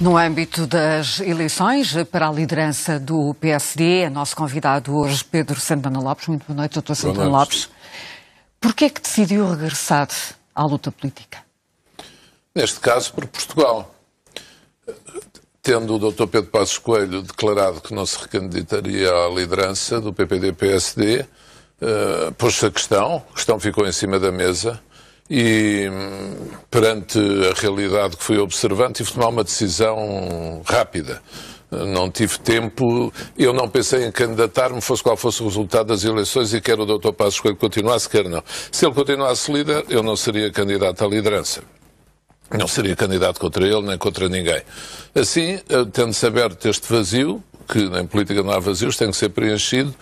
No âmbito das eleições para a liderança do PSD, é nosso convidado hoje Pedro Santana Lopes. Muito boa noite, Dr. Santana Lopes. Porquê é que decidiu regressar à luta política? Neste caso, por Portugal. Tendo o Dr. Pedro Passos Coelho declarado que não se recandidataria à liderança do PPD-PSD, pôs-se a questão ficou em cima da mesa e, perante a realidade que fui observando, tive de tomar uma decisão rápida. Não tive tempo, eu não pensei em candidatar-me, fosse qual fosse o resultado das eleições, e quer o Dr. Passos Coelho continuasse, quer não. Se ele continuasse líder, eu não seria candidato à liderança. Não seria candidato contra ele, nem contra ninguém. Assim, tendo-se aberto este vazio, que em política não há vazios, tem que ser preenchido,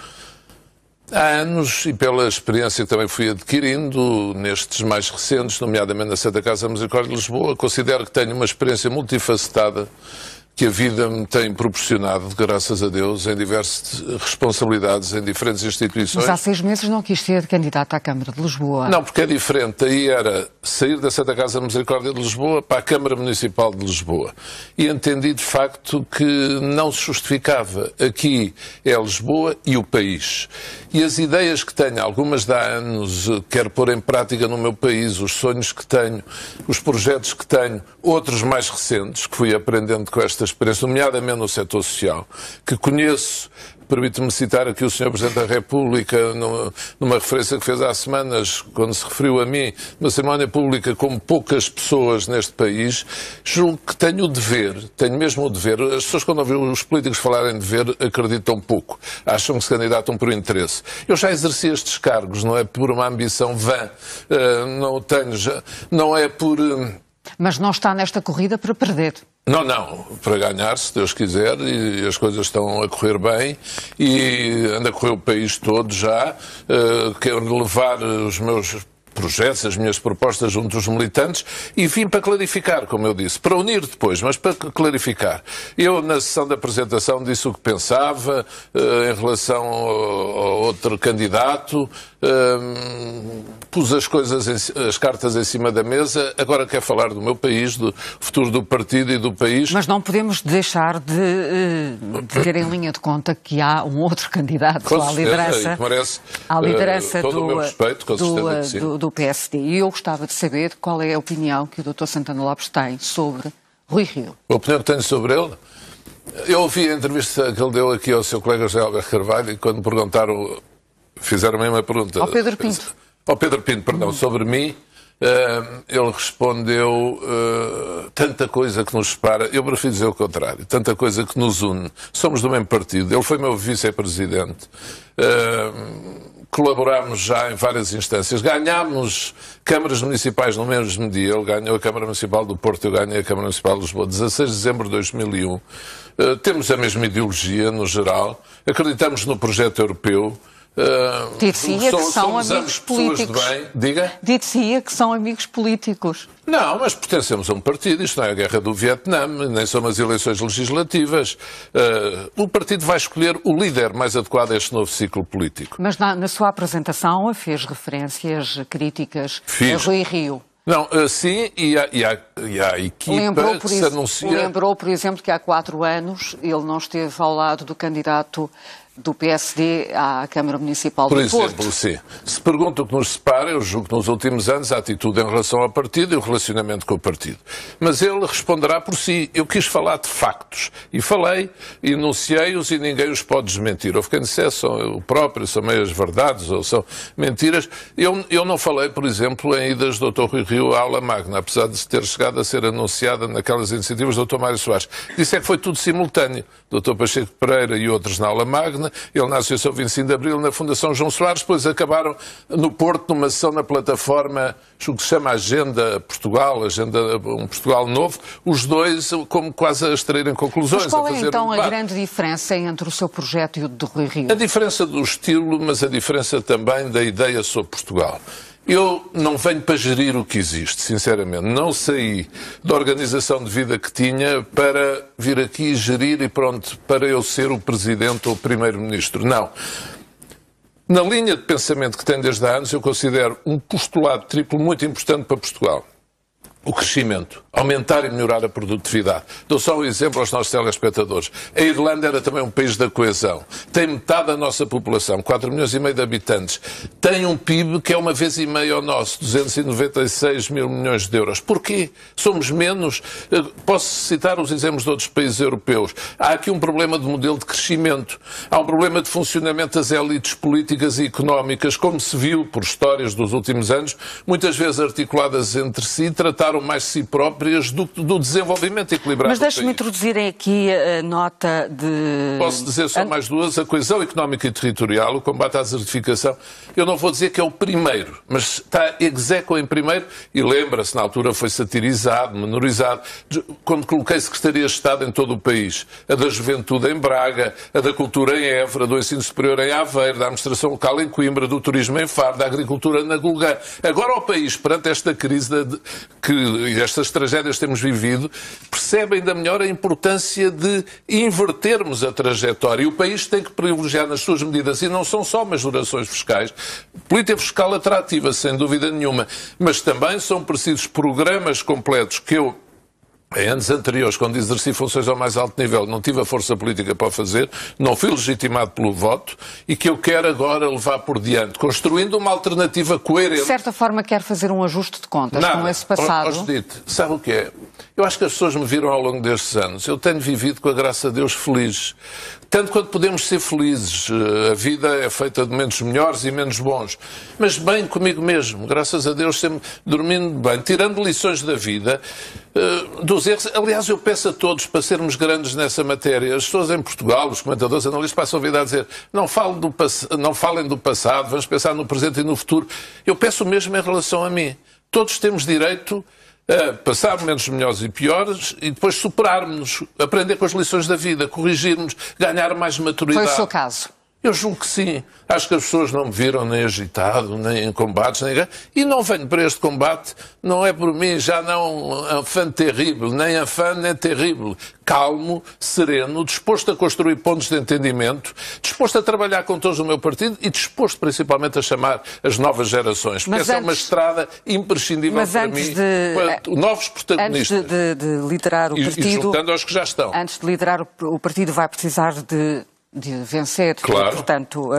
há anos, e pela experiência que também fui adquirindo nestes mais recentes, nomeadamente na Santa Casa da Misericórdia de Lisboa, considero que tenho uma experiência multifacetada que a vida me tem proporcionado, graças a Deus, em diversas responsabilidades, em diferentes instituições. Mas há 6 meses não quis ser candidato à Câmara de Lisboa. Não, porque é diferente. Aí era sair da Santa Casa da Misericórdia de Lisboa para a Câmara Municipal de Lisboa. E entendi, de facto, que não se justificava. Aqui é Lisboa e o país. E as ideias que tenho, algumas de há anos, quero pôr em prática no meu país, os sonhos que tenho, os projetos que tenho, outros mais recentes, que fui aprendendo com esta experiência, nomeadamente no setor social, que conheço. Permite-me citar aqui o Sr. Presidente da República, numa referência que fez há semanas, quando se referiu a mim, numa cerimónia pública, como poucas pessoas neste país. Julgo que tenho o dever, tenho mesmo o dever. As pessoas, quando ouvem os políticos falarem de dever, acreditam pouco. Acham que se candidatam por interesse. Eu já exerci estes cargos, não é por uma ambição vã. Não o tenho já. Não é por... Mas não está nesta corrida para perder. Não, para ganhar, se Deus quiser, e as coisas estão a correr bem, e anda a correr o país todo já. Quero levar os meus projetos, as minhas propostas junto dos militantes, e vim para clarificar, como eu disse, para unir depois, mas para clarificar. Eu, na sessão da apresentação, disse o que pensava em relação ao outro candidato, pus as cartas em cima da mesa. Agora quero falar do meu país, do futuro do partido e do país. Mas não podemos deixar de ter em linha de conta que há um outro candidato à liderança, todo o meu respeito, com certeza que sim, do PSD. E eu gostava de saber qual é a opinião que o Dr. Santana Lopes tem sobre Rui Rio. A opinião que tenho sobre ele? Eu ouvi a entrevista que ele deu aqui ao seu colega José Alberto Carvalho, e quando perguntaram, fizeram a mesma pergunta. Ao Pedro Pinto. Ao Pedro Pinto, perdão, sobre mim, ele respondeu tanta coisa que nos separa. Eu prefiro dizer o contrário, tanta coisa que nos une. Somos do mesmo partido. Ele foi meu vice-presidente. Colaborámos já em várias instâncias. Ganhámos câmaras municipais no mesmo dia. Ele ganhou a Câmara Municipal do Porto, eu ganhei a Câmara Municipal de Lisboa, 16 de dezembro de 2001. Temos a mesma ideologia, no geral. Acreditamos no projeto europeu. Dir-se-ia que são amigos políticos. Dir-se-ia que são amigos políticos. Não, mas pertencemos a um partido. Isto não é a guerra do Vietnã, nem são as eleições legislativas. O partido vai escolher o líder mais adequado a este novo ciclo político. Mas na sua apresentação fez referências críticas a Rui Rio. Não, sim, e a equipa que se anuncia... Lembrou, por exemplo, que há 4 anos ele não esteve ao lado do candidato do PSD à Câmara Municipal do Porto. Por exemplo, sim. Se pergunta o que nos separa, eu julgo que nos últimos anos a atitude em relação ao partido e o relacionamento com o partido. Mas ele responderá por si. Eu quis falar de factos. E falei, enunciei-os e ninguém os pode desmentir. Houve quem dissesse, são o próprio, são meias verdades ou são mentiras. Eu não falei, por exemplo, em idas do Dr. Rui Rio à aula magna, apesar de ter chegado a ser anunciada naquelas iniciativas do Dr. Mário Soares. Disse é que foi tudo simultâneo. Dr. Pacheco Pereira e outros na aula magna, ele na Associação 25 de Abril, na Fundação João Soares, depois acabaram no Porto, numa sessão na plataforma, o que se chama Agenda Portugal, um Portugal Novo, os dois como quase a extraírem conclusões. Mas qual é então a grande diferença entre o seu projeto e o de Rui Rio? A diferença do estilo, mas a diferença também da ideia sobre Portugal. Eu não venho para gerir o que existe, sinceramente. Não saí da organização de vida que tinha para vir aqui gerir e pronto, para eu ser o Presidente ou o Primeiro-Ministro. Não. Na linha de pensamento que tenho desde há anos, eu considero um postulado triplo muito importante para Portugal. o crescimento, aumentar e melhorar a produtividade. Dou só um exemplo aos nossos telespectadores. A Irlanda era também um país da coesão. Tem metade da nossa população, 4 milhões e meio de habitantes. Tem um PIB que é 1,5 vezes ao nosso, 296 mil milhões de euros. Porquê? Somos menos? Posso citar os exemplos de outros países europeus. Há aqui um problema de modelo de crescimento. Há um problema de funcionamento das elites políticas e económicas, como se viu por histórias dos últimos anos, muitas vezes articuladas entre si, trataram mais de si próprias do desenvolvimento equilibrado. Mas deixe-me introduzir aqui a nota de... Posso dizer só mais duas? A coesão económica e territorial, o combate à desertificação. Eu não vou dizer que é o primeiro, mas está execo em primeiro e lembra-se, na altura foi satirizado, menorizado, quando coloquei Secretaria de Estado em todo o país. A da Juventude em Braga, a da Cultura em Évora, do Ensino Superior em Aveiro, da Administração Local em Coimbra, do Turismo em Faro, da Agricultura na Gulgã. Agora o país, perante esta crise e estas tragédias que temos vivido, percebe ainda melhor a importância de invertermos a trajetória. E o país tem que privilegiar nas suas medidas, e não são só majorações fiscais, política fiscal atrativa, sem dúvida nenhuma, mas também são precisos programas completos que eu, em anos anteriores, quando exerci funções ao mais alto nível, não tive a força política para o fazer, não fui legitimado pelo voto e que eu quero agora levar por diante, construindo uma alternativa coerente. De certa forma quer fazer um ajuste de contas com esse passado. Judite, sabe o que é? Eu acho que as pessoas me viram ao longo destes anos. Eu tenho vivido, com a graça de Deus, feliz. Tanto quanto podemos ser felizes. A vida é feita de momentos melhores e menos bons. Mas bem comigo mesmo. Graças a Deus, sempre dormindo bem. Tirando lições da vida, dos erros. Aliás, eu peço a todos para sermos grandes nessa matéria. As pessoas em Portugal, os comentadores, analistas, passam a vida a dizer não falem do passado, vamos pensar no presente e no futuro. Eu peço o mesmo em relação a mim. Todos temos direito a passar momentos melhores e piores e depois superarmos-nos, aprender com as lições da vida, corrigirmos, ganhar mais maturidade. Foi o seu caso? Eu julgo que sim. Acho que as pessoas não me viram nem agitado, nem em combates, nem... E não venho para este combate, não é por mim, já não afã terrível, nem afã nem terrível. Calmo, sereno, disposto a construir pontos de entendimento, disposto a trabalhar com todos o meu partido e disposto principalmente a chamar as novas gerações. Porque essa é uma estrada imprescindível para mim, para novos protagonistas. Antes de liderar o partido... E juntando aos que já estão. Antes de liderar o partido vai precisar de vencer, claro. Portanto,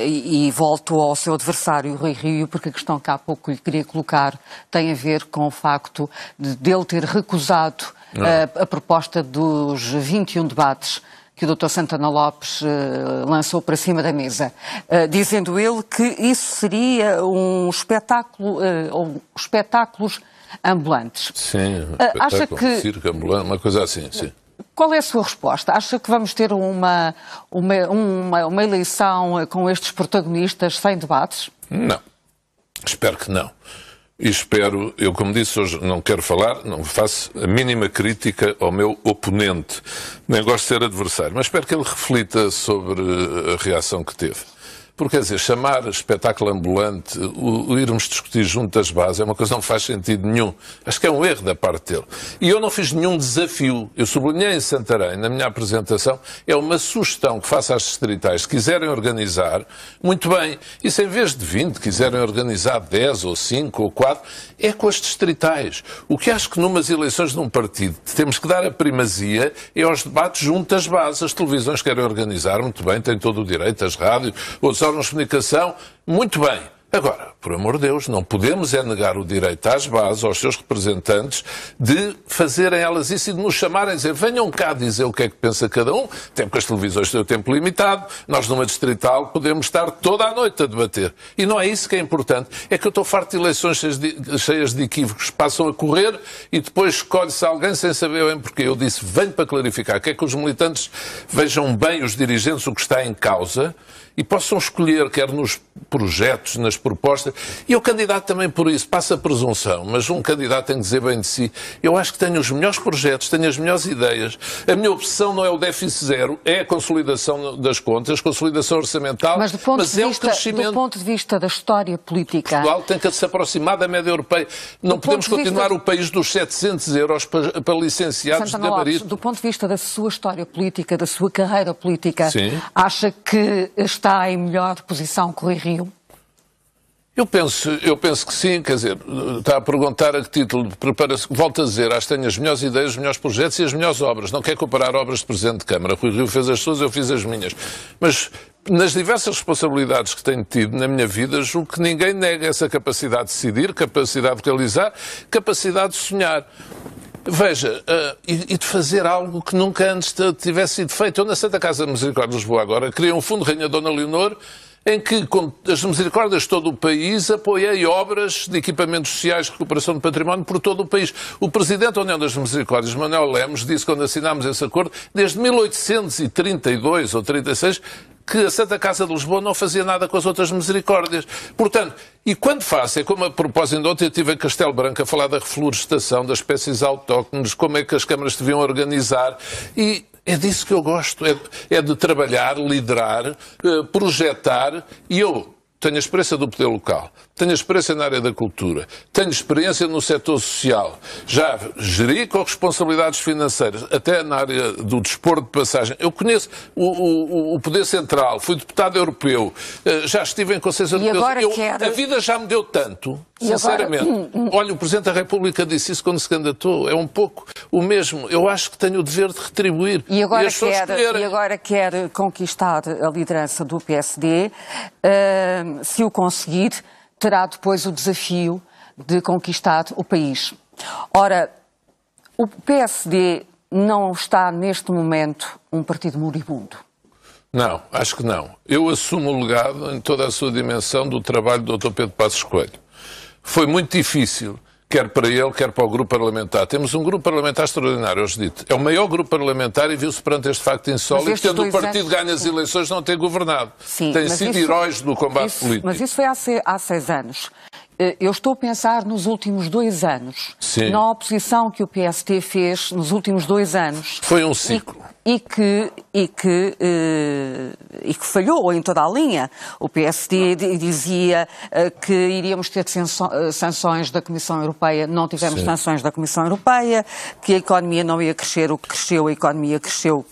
e volto ao seu adversário, Rui Rio, porque a questão que há pouco lhe queria colocar tem a ver com o facto de ele ter recusado a proposta dos 21 debates que o Dr. Santana Lopes lançou para cima da mesa, dizendo ele que isso seria um espetáculo, ou espetáculos ambulantes. Sim, acha que circo ambulante, uma coisa assim, sim. Qual é a sua resposta? Acha que vamos ter uma eleição com estes protagonistas sem debates? Não. Espero que não. E espero, eu como disse hoje, não quero falar, não faço a mínima crítica ao meu oponente. Nem gosto de ser adversário, mas espero que ele reflita sobre a reação que teve. Porque, quer dizer, chamar espetáculo ambulante, o irmos discutir junto das bases, é uma coisa que não faz sentido nenhum. Acho que é um erro da parte dele. E eu não fiz nenhum desafio. Eu sublinhei em Santarém, na minha apresentação, é uma sugestão que faço às distritais. Se quiserem organizar, muito bem. E se em vez de 20 quiserem organizar 10 ou 5 ou 4, é com as distritais. O que acho que numas eleições de um partido temos que dar a primazia é aos debates junto das bases. As televisões querem organizar, muito bem, têm todo o direito, as rádios, outros órgãos de comunicação, muito bem. Agora, por amor de Deus, não podemos é negar o direito às bases, aos seus representantes, de fazerem elas isso e de nos chamarem e dizer, venham cá dizer o que é que pensa cada um, até porque as televisões têm o tempo limitado, nós numa distrital podemos estar toda a noite a debater. E não é isso que é importante. É que eu estou farto de eleições cheias de equívocos, passam a correr e depois escolhe-se alguém sem saber bem porquê. Eu disse, venho para clarificar, que é que os militantes vejam bem os dirigentes, o que está em causa, e possam escolher, quer nos projetos, nas propostas, e o candidato também por isso, passa a presunção, mas um candidato tem que dizer bem de si, eu acho que tenho os melhores projetos, tenho as melhores ideias, a minha obsessão não é o déficit zero, é a consolidação das contas, consolidação orçamental, mas é o crescimento. Do ponto de vista da história política... Portugal tem que se aproximar da média europeia, não podemos continuar o país dos 700 euros para licenciados de gabarito. Do ponto de vista da sua história política, da sua carreira política, sim, acha que está em melhor posição que o Rui Rio? Eu penso que sim, quer dizer, está a perguntar a que título, volto a dizer, acho que tenho as melhores ideias, os melhores projetos e as melhores obras. Não quer comparar obras de Presidente de Câmara. Rui Rio fez as suas, eu fiz as minhas. Mas nas diversas responsabilidades que tenho tido na minha vida, julgo que ninguém nega essa capacidade de decidir, capacidade de realizar, capacidade de sonhar. Veja, e de fazer algo que nunca antes tivesse sido feito. Eu, na Santa Casa da Misericórdia de Lisboa, agora, criei um fundo Rainha Dona Leonor, em que, com as misericórdias de todo o país, apoiei obras de equipamentos sociais de recuperação do património por todo o país. O Presidente da União das Misericórdias, Manuel Lemos, disse quando assinámos esse acordo, desde 1832 ou 36, que a Santa Casa de Lisboa não fazia nada com as outras misericórdias. Portanto, e quando faço, é como a propósito de ontem, eu estive em Castelo Branco a falar da reflorestação, das espécies autóctones, como é que as câmaras deviam organizar, e é disso que eu gosto, é de trabalhar, liderar, projetar, e eu tenho a experiência do poder local, tenho a experiência na área da cultura, tenho experiência no setor social, já geri com responsabilidades financeiras, até na área do desporto de passagem. Eu conheço o poder central, fui deputado europeu, já estive em conselhos europeus. A vida já me deu tanto, sinceramente. Olha, o Presidente da República disse isso quando se candidatou. É um pouco o mesmo. Eu acho que tenho o dever de retribuir. E agora quer conquistar a liderança do PSD. Se o conseguir, terá depois o desafio de conquistar o país. Ora, o PSD não está neste momento um partido moribundo. Não, acho que não. Eu assumo o legado em toda a sua dimensão do trabalho do Dr. Pedro Passos Coelho. Foi muito difícil, quer para ele, quer para o grupo parlamentar. Temos um grupo parlamentar extraordinário, hoje dito. É o maior grupo parlamentar e viu-se perante este facto insólito, tendo o partido ganho as eleições, não ter governado. Sim, tem sido heróis do combate político. Mas isso foi há 6 anos. Eu estou a pensar nos últimos 2 anos. Sim. Na oposição que o PSD fez nos últimos 2 anos. Foi um ciclo. E que falhou em toda a linha. O PSD dizia que iríamos ter sanções da Comissão Europeia, não tivemos sanções da Comissão Europeia, que a economia não ia crescer, o que cresceu, a economia cresceu.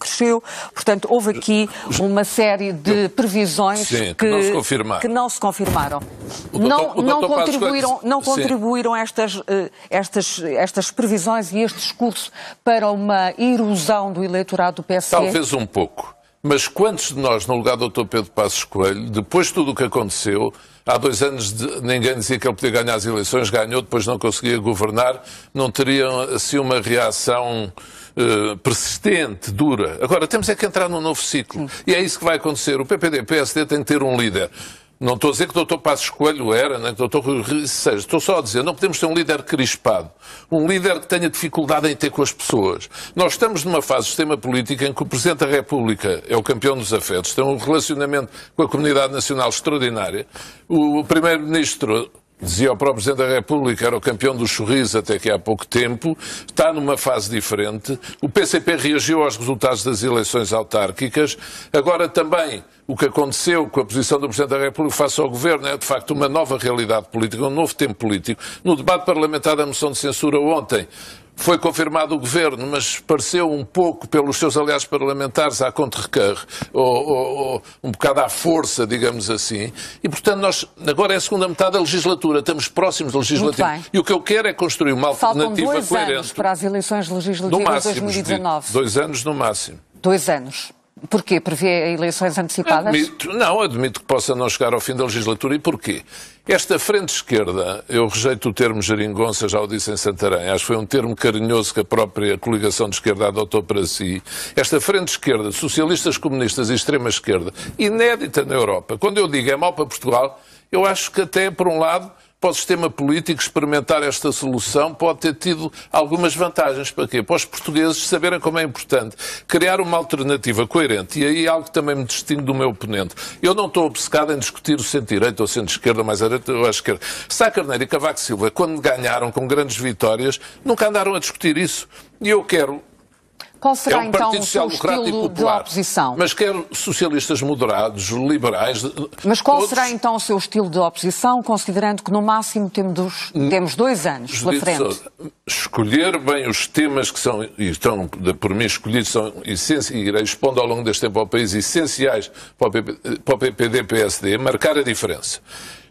Portanto, houve aqui uma série de previsões que não se confirmaram. Não contribuíram estas previsões e este discurso para uma erosão do eleitorado do PSD? Talvez um pouco. Mas quantos de nós, no lugar do Dr. Pedro Passos Coelho, depois de tudo o que aconteceu, há 2 anos ninguém dizia que ele podia ganhar as eleições, ganhou, depois não conseguia governar, não teriam assim uma reação persistente, dura. Agora, temos é que entrar num novo ciclo. E é isso que vai acontecer. O PPD-PSD tem que ter um líder. Não estou a dizer que o Dr. Passos Coelho era, nem que o Dr. Rui Rio seja. Estou só a dizer, não podemos ter um líder crispado. Um líder que tenha dificuldade em ter com as pessoas. Nós estamos numa fase do sistema político em que o Presidente da República é o campeão dos afetos, tem um relacionamento com a comunidade nacional extraordinária. O Primeiro-Ministro, dizia o próprio Presidente da República, era o campeão do sorriso até que há pouco tempo, está numa fase diferente. O PCP reagiu aos resultados das eleições autárquicas. Agora também o que aconteceu com a posição do Presidente da República face ao Governo é, de facto, uma nova realidade política, um novo tempo político. No debate parlamentar da moção de censura ontem, foi confirmado o Governo, mas pareceu um pouco, pelos seus aliados parlamentares, à contre-requer, ou um bocado à força, digamos assim. E, portanto, agora é a segunda metade da legislatura, estamos próximos da legislatura. E o que eu quero é construir uma alternativa coerente. Faltam 2 anos para as eleições legislativas de 2019. 2 anos no máximo. 2 anos. Porquê? Prevê eleições antecipadas? Admito que possa não chegar ao fim da legislatura. E porquê? Esta frente esquerda, eu rejeito o termo geringonça, já o disse em Santarém, acho que foi um termo carinhoso que a própria coligação de esquerda adotou para si. Esta frente esquerda, socialistas, comunistas e extrema esquerda, inédita na Europa. Quando eu digo é mau para Portugal, eu acho que até, por um lado, para o sistema político experimentar esta solução pode ter tido algumas vantagens. Para quê? Para os portugueses saberem como é importante criar uma alternativa coerente. E aí algo que também me distingue do meu oponente. Eu não estou obcecado em discutir o centro-direita ou centro-esquerda, mais à direita ou à esquerda. Sá Carneiro e Cavaco Silva, quando ganharam com grandes vitórias, nunca andaram a discutir isso. E eu quero... Qual será então o seu estilo de oposição? Mas quero socialistas moderados, liberais... Mas qual será então o seu estilo de oposição, considerando que no máximo temos 2 anos pela frente? Escolher bem os temas que são, e estão por mim escolhidos, são essenciais, e irei expondo ao longo deste tempo ao país, essenciais para o PPD-PSD, marcar a diferença.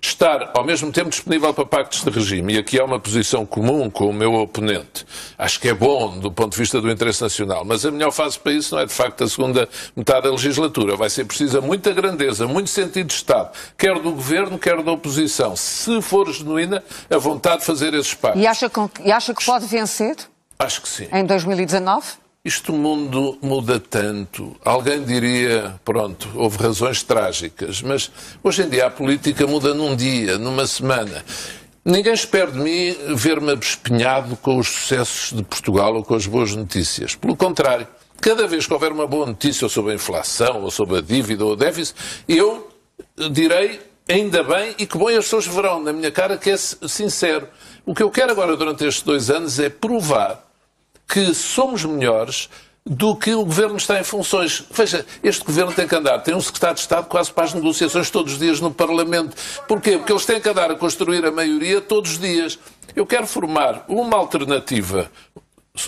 estar ao mesmo tempo disponível para pactos de regime, e aqui há uma posição comum com o meu oponente. Acho que é bom do ponto de vista do interesse nacional, mas a melhor fase para isso não é de facto a segunda metade da legislatura. Vai ser precisa muita grandeza, muito sentido de Estado, quer do governo, quer da oposição, se for genuína a vontade de fazer esses pactos. E acha que pode vencer? Acho que sim. Em 2019? O mundo muda tanto. Alguém diria, pronto, houve razões trágicas, mas hoje em dia a política muda num dia, numa semana. Ninguém espera de mim ver-me abespinhado com os sucessos de Portugal ou com as boas notícias. Pelo contrário, cada vez que houver uma boa notícia sobre a inflação, ou sobre a dívida ou o déficit, eu direi ainda bem e que bom as pessoas verão na minha cara que é sincero. O que eu quero agora durante estes 2 anos é provar que somos melhores do que o Governo está em funções. Veja, este Governo tem que andar, tem um Secretário de Estado quase para as negociações todos os dias no Parlamento. Porquê? Porque eles têm que andar a construir a maioria todos os dias. Eu quero formar uma alternativa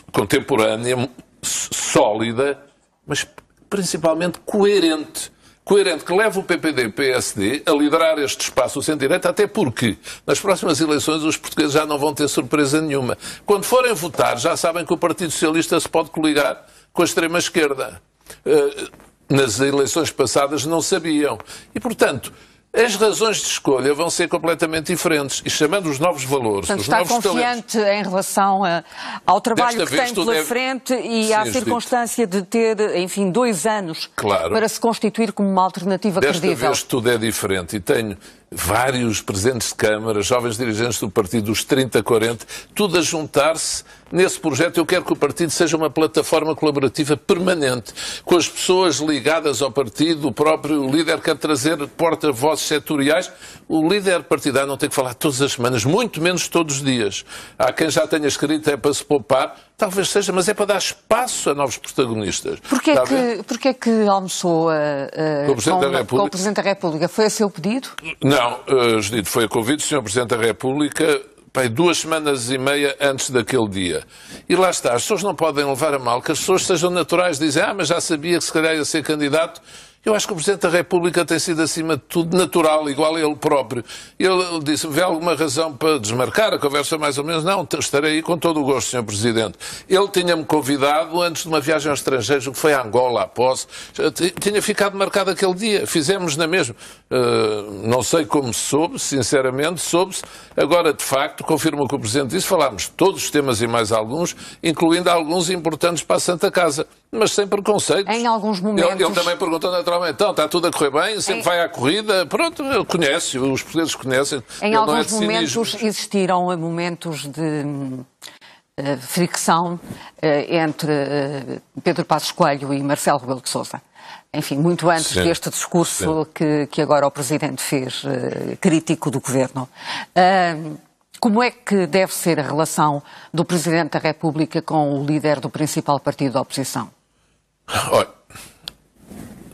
contemporânea, sólida, mas principalmente coerente, que leve o PPD-PSD a liderar este espaço centro-direita, até porque nas próximas eleições os portugueses já não vão ter surpresa nenhuma. Quando forem votar, já sabem que o Partido Socialista se pode coligar com a extrema-esquerda. Nas eleições passadas não sabiam. E, portanto, as razões de escolha vão ser completamente diferentes. E chamando os novos valores, portanto, os novos confiante talentos, em relação ao trabalho que tem pela deve... frente e à circunstância de ter, enfim, 2 anos para se constituir como uma alternativa credível. Desta vez tudo é diferente e tenho vários presidentes de Câmara, jovens dirigentes do partido, os 30, 40, tudo a juntar-se nesse projeto. Eu quero que o partido seja uma plataforma colaborativa permanente, com as pessoas ligadas ao partido, o próprio líder quer trazer porta-vozes setoriais. O líder partidário não tem que falar todas as semanas, muito menos todos os dias. Há quem já tenha escrito é para se poupar, talvez seja, mas é para dar espaço a novos protagonistas. Porquê que almoçou com o Presidente da República? Foi a seu pedido? Não, Judito, foi a convite do Sr. Presidente da República 2 semanas e meia antes daquele dia. E lá está, as pessoas não podem levar a mal que as pessoas sejam naturais, dizem, mas já sabia que se calhar ia ser candidato. Eu acho que o Presidente da República tem sido, acima de tudo, natural, igual a ele próprio. Ele disse, vê alguma razão para desmarcar a conversa mais ou menos? Não, estarei aí com todo o gosto, Sr. Presidente. Ele tinha-me convidado antes de uma viagem ao estrangeiro, que foi a Angola, a posse. Tinha ficado marcado aquele dia. Fizemos na mesma. Não sei como soube, sinceramente, soube-se. Agora, de facto, confirmo o que o Presidente disse, falámos de todos os temas e mais alguns, incluindo alguns importantes para a Santa Casa. Mas sem preconceitos. Em alguns momentos... Ele também perguntou naturalmente, então, está tudo a correr bem, sempre vai à corrida, pronto, ele conhece, os portugueses conhecem. Em alguns momentos existiram momentos de fricção entre Pedro Passos Coelho e Marcelo Rebelo de Sousa. Enfim, muito antes deste discurso que agora o Presidente fez, crítico do Governo. Como é que deve ser a relação do Presidente da República com o líder do principal partido da oposição? Olha,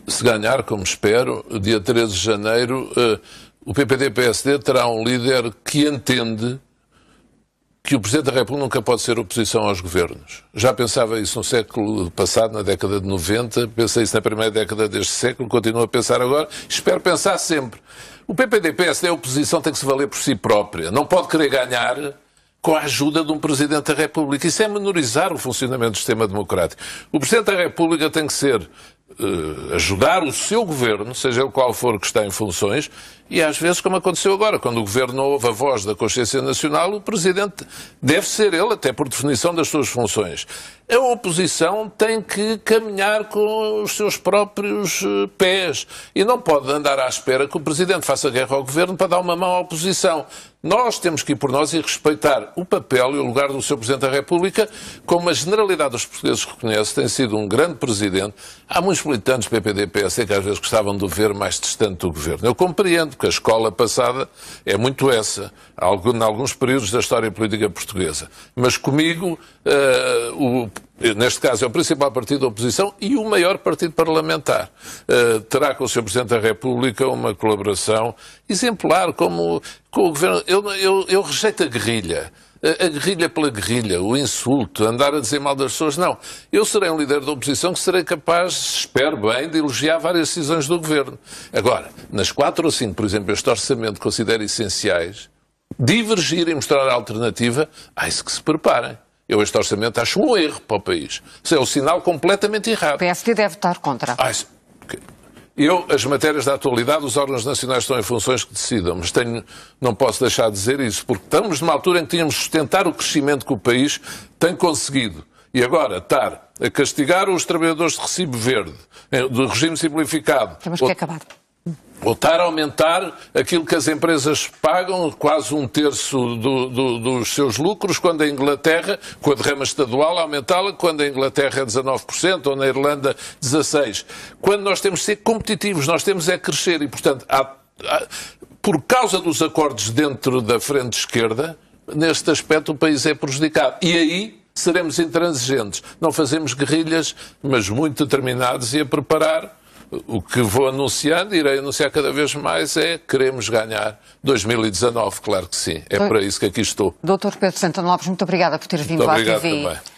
se ganhar, como espero, dia 13 de janeiro, o PPD-PSD terá um líder que entende que o Presidente da República nunca pode ser oposição aos governos. Já pensava isso no século passado, na década de 90, pensei isso na primeira década deste século, continuo a pensar agora, espero pensar sempre. O PPD-PSD, a oposição tem que se valer por si própria, não pode querer ganhar com a ajuda de um Presidente da República. Isso é menorizar o funcionamento do sistema democrático. O Presidente da República tem que ser ajudar o seu governo, seja ele qual for que está em funções, e às vezes, como aconteceu agora, quando o governo não ouve a voz da consciência nacional, o Presidente deve ser ele, até por definição das suas funções. A oposição tem que caminhar com os seus próprios pés e não pode andar à espera que o Presidente faça guerra ao governo para dar uma mão à oposição. Nós temos que ir por nós e respeitar o papel e o lugar do Sr. Presidente da República, como a generalidade dos portugueses reconhece, tem sido um grande Presidente. Há muitos militantes do PPD-PSD que às vezes gostavam de o ver mais distante do governo. Eu compreendo que a escola passada é muito essa, em alguns períodos da história política portuguesa. Mas comigo, neste caso é o principal partido da oposição e o maior partido parlamentar. Terá com o Sr. Presidente da República uma colaboração exemplar com o governo. Eu rejeito a guerrilha. a guerrilha pela guerrilha, o insulto, andar a dizer mal das pessoas. Não. Eu serei um líder da oposição que serei capaz, espero bem, de elogiar várias decisões do Governo. Agora, nas 4 ou 5, por exemplo, este orçamento considero essenciais, divergir e mostrar a alternativa, isso que se preparem. Eu este orçamento acho um erro para o país. Isso é um sinal completamente errado. O PSD deve estar contra. As matérias da atualidade, os órgãos nacionais estão em funções que decidam, mas não posso deixar de dizer isso, porque estamos numa altura em que tínhamos de sustentar o crescimento que o país tem conseguido. E agora estar a castigar os trabalhadores de recibo verde, do regime simplificado. Temos que acabar. Ou estar a aumentar aquilo que as empresas pagam, quase 1/3 dos seus lucros, quando a Inglaterra, com a derrama estadual, aumentá-la, quando a Inglaterra é 19%, ou na Irlanda 16%. Quando nós temos de ser competitivos, nós temos é crescer e, portanto, por causa dos acordos dentro da frente esquerda, neste aspecto o país é prejudicado. E aí seremos intransigentes. Não fazemos guerrilhas, mas muito determinados e a preparar. O que vou anunciando, irei anunciar cada vez mais, queremos ganhar 2019, claro que sim. É para isso que aqui estou. Dr. Pedro Santana Lopes, muito obrigada por ter vindo à TV. Muito obrigado também.